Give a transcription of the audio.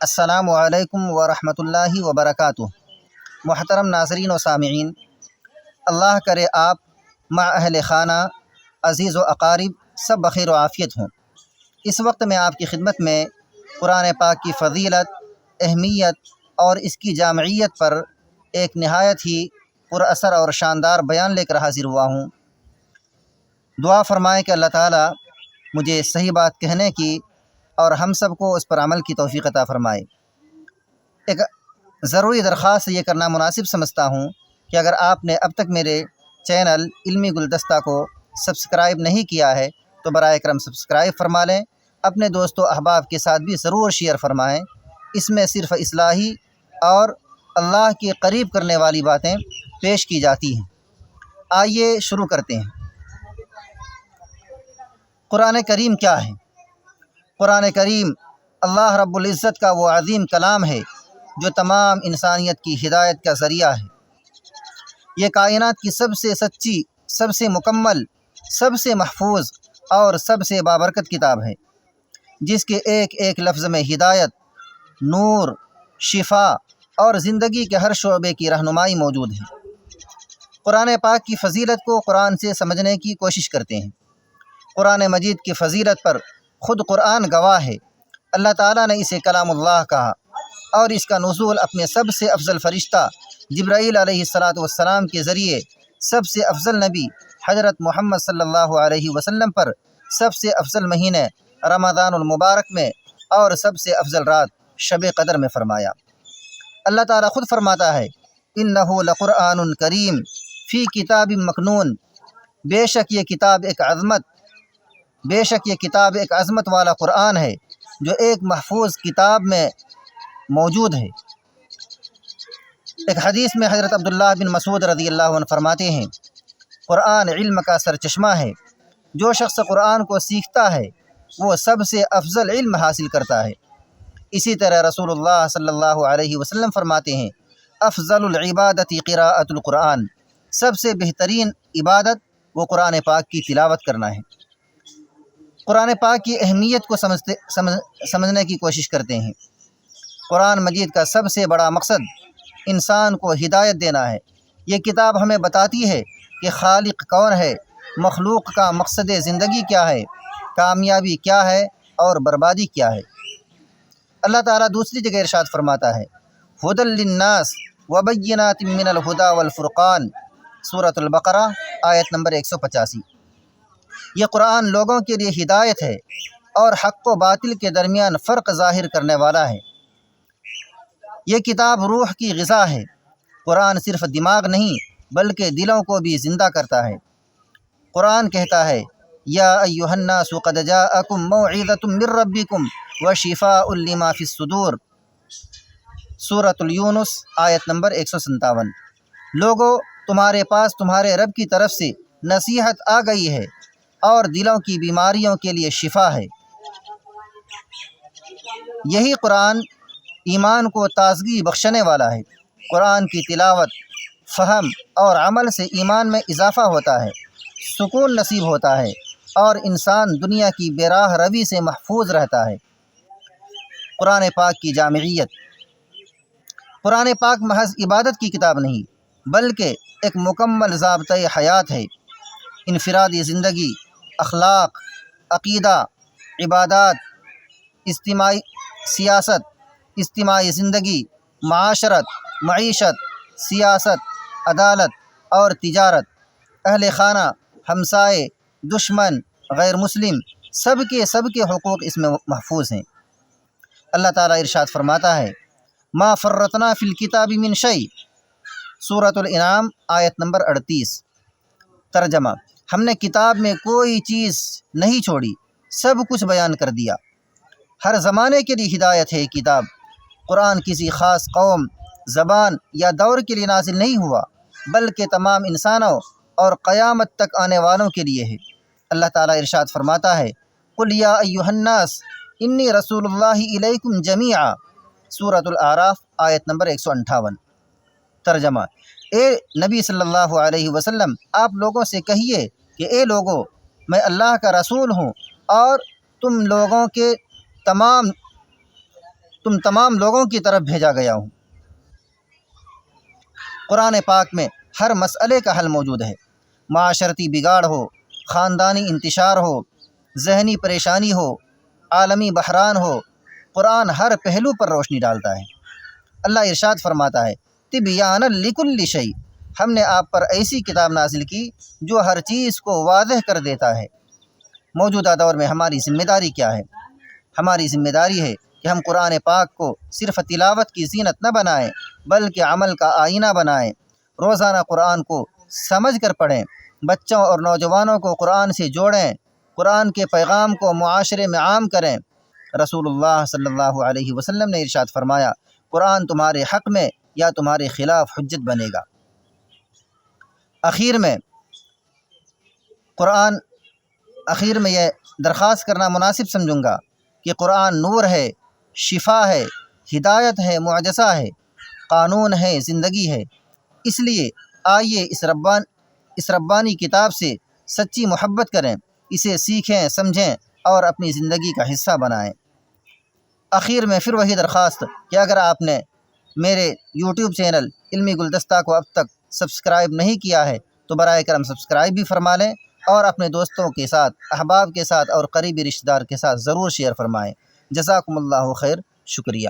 السلام علیکم ورحمۃ اللہ وبرکاتہ۔ محترم ناظرین و سامعین، اللہ کرے آپ مع اہل خانہ، عزیز و اقارب سب بخیر و عافیت ہوں۔ اس وقت میں آپ کی خدمت میں قرآن پاک کی فضیلت، اہمیت اور اس کی جامعیت پر ایک نہایت ہی پر اثر اور شاندار بیان لے کر حاضر ہوا ہوں۔ دعا فرمائیں کہ اللہ تعالیٰ مجھے صحیح بات کہنے کی اور ہم سب کو اس پر عمل کی توفیق عطا فرمائے۔ ایک ضروری درخواست یہ کرنا مناسب سمجھتا ہوں کہ اگر آپ نے اب تک میرے چینل علمی گلدستہ کو سبسکرائب نہیں کیا ہے تو برائے کرم سبسکرائب فرما لیں، اپنے دوست و احباب کے ساتھ بھی ضرور شیئر فرمائیں۔ اس میں صرف اصلاحی اور اللہ کے قریب کرنے والی باتیں پیش کی جاتی ہیں۔ آئیے شروع کرتے ہیں۔ قرآن کریم کیا ہے؟ قرآن کریم اللہ رب العزت کا وہ عظیم کلام ہے جو تمام انسانیت کی ہدایت کا ذریعہ ہے۔ یہ کائنات کی سب سے سچی، سب سے مکمل، سب سے محفوظ اور سب سے بابرکت کتاب ہے، جس کے ایک ایک لفظ میں ہدایت، نور، شفا اور زندگی کے ہر شعبے کی رہنمائی موجود ہے۔ قرآن پاک کی فضیلت کو قرآن سے سمجھنے کی کوشش کرتے ہیں۔ قرآن مجید کی فضیلت پر خود قرآن گواہ ہے۔ اللہ تعالیٰ نے اسے کلام اللہ کہا اور اس کا نزول اپنے سب سے افضل فرشتہ جبرائیل علیہ السلام کے ذریعے سب سے افضل نبی حضرت محمد صلی اللہ علیہ وسلم پر سب سے افضل مہینے رمضان المبارک میں اور سب سے افضل رات شب قدر میں فرمایا۔ اللہ تعالیٰ خود فرماتا ہے، انہ لقرآن کریم فی کتاب مکنون، بے شک یہ کتاب ایک عظمت والا قرآن ہے جو ایک محفوظ کتاب میں موجود ہے۔ ایک حدیث میں حضرت عبداللہ بن مسعود رضی اللہ عنہ فرماتے ہیں، قرآن علم کا سرچشمہ ہے، جو شخص قرآن کو سیکھتا ہے وہ سب سے افضل علم حاصل کرتا ہے۔ اسی طرح رسول اللہ صلی اللہ علیہ وسلم فرماتے ہیں، افضل العبادت قراءۃ القرآن، سب سے بہترین عبادت وہ قرآن پاک کی تلاوت کرنا ہے۔ قرآن پاک کی اہمیت کو سمجھنے کی کوشش کرتے ہیں۔ قرآن مجید کا سب سے بڑا مقصد انسان کو ہدایت دینا ہے۔ یہ کتاب ہمیں بتاتی ہے کہ خالق کون ہے، مخلوق کا مقصد زندگی کیا ہے، کامیابی کیا ہے اور بربادی کیا ہے۔ اللہ تعالیٰ دوسری جگہ ارشاد فرماتا ہے، ھدی للناس وبینات من الھدی والفرقان، سورۃ البقرہ آیت نمبر 185۔ یہ قرآن لوگوں کے لیے ہدایت ہے اور حق و باطل کے درمیان فرق ظاہر کرنے والا ہے۔ یہ کتاب روح کی غذا ہے۔ قرآن صرف دماغ نہیں بلکہ دلوں کو بھی زندہ کرتا ہے۔ قرآن کہتا ہے، یا ایھا الناس قد جاءکم موعظۃ من ربکم وشفاء لما فی الصدور، سورۃ یونس آیت نمبر 157۔ لوگو، تمہارے پاس تمہارے رب کی طرف سے نصیحت آ گئی ہے اور دلوں کی بیماریوں کے لیے شفا ہے۔ یہی قرآن ایمان کو تازگی بخشنے والا ہے۔ قرآن کی تلاوت، فہم اور عمل سے ایمان میں اضافہ ہوتا ہے، سکون نصیب ہوتا ہے اور انسان دنیا کی بے راہ روی سے محفوظ رہتا ہے۔ قرآن پاک کی جامعیت۔ قرآن پاک محض عبادت کی کتاب نہیں بلکہ ایک مکمل ضابطۂ حیات ہے۔ انفرادی زندگی، اخلاق، عقیدہ، عبادات، اجتماعی سیاست، اجتماعی زندگی، معاشرت، معیشت، سیاست، عدالت اور تجارت، اہل خانہ، ہمسائے، دشمن، غیر مسلم، سب کے حقوق اس میں محفوظ ہیں۔ اللہ تعالیٰ ارشاد فرماتا ہے، ما فرطنا فی الکتاب من شیء، سورۃ الانعام آیت نمبر 38۔ ترجمہ، ہم نے کتاب میں کوئی چیز نہیں چھوڑی، سب کچھ بیان کر دیا۔ ہر زمانے کے لیے ہدایت ہے یہ کتاب۔ قرآن کسی خاص قوم، زبان یا دور کے لیے نازل نہیں ہوا بلکہ تمام انسانوں اور قیامت تک آنے والوں کے لیے ہے۔ اللہ تعالیٰ ارشاد فرماتا ہے، قل یا ایھا الناس انی رسول اللہ الیکم جمیعا، سورۃ الاعراف آیت نمبر 158۔ ترجمہ، اے نبی صلی اللہ علیہ وسلم، آپ لوگوں سے کہیے کہ اے لوگو، میں اللہ کا رسول ہوں اور تم لوگوں کے تمام تم تمام لوگوں کی طرف بھیجا گیا ہوں۔ قرآن پاک میں ہر مسئلے کا حل موجود ہے۔ معاشرتی بگاڑ ہو، خاندانی انتشار ہو، ذہنی پریشانی ہو، عالمی بحران ہو، قرآن ہر پہلو پر روشنی ڈالتا ہے۔ اللہ ارشاد فرماتا ہے تبیانا لکل شیء، ہم نے آپ پر ایسی کتاب نازل کی جو ہر چیز کو واضح کر دیتا ہے۔ موجودہ دور میں ہماری ذمہ داری کیا ہے؟ ہماری ذمہ داری ہے کہ ہم قرآن پاک کو صرف تلاوت کی زینت نہ بنائیں بلکہ عمل کا آئینہ بنائیں۔ روزانہ قرآن کو سمجھ کر پڑھیں، بچوں اور نوجوانوں کو قرآن سے جوڑیں، قرآن کے پیغام کو معاشرے میں عام کریں۔ رسول اللہ صلی اللہ علیہ وسلم نے ارشاد فرمایا قرآن تمہارے حق میں یا تمہارے خلاف حجت بنے گا۔ آخر میں یہ درخواست کرنا مناسب سمجھوں گا کہ قرآن نور ہے، شفا ہے، ہدایت ہے، معجزہ ہے، قانون ہے، زندگی ہے۔ اس لیے آئیے اس ربانی کتاب سے سچی محبت کریں، اسے سیکھیں، سمجھیں اور اپنی زندگی کا حصہ بنائیں۔ آخر میں پھر وہی درخواست کہ اگر آپ نے میرے یوٹیوب چینل علمی گلدستہ کو اب تک سبسکرائب نہیں کیا ہے تو براہ کرم سبسکرائب بھی فرما لیں اور اپنے دوستوں کے ساتھ، احباب کے ساتھ اور قریبی رشتہ دار کے ساتھ ضرور شیئر فرمائیں۔ جزاکم اللہ خیر، شکریہ۔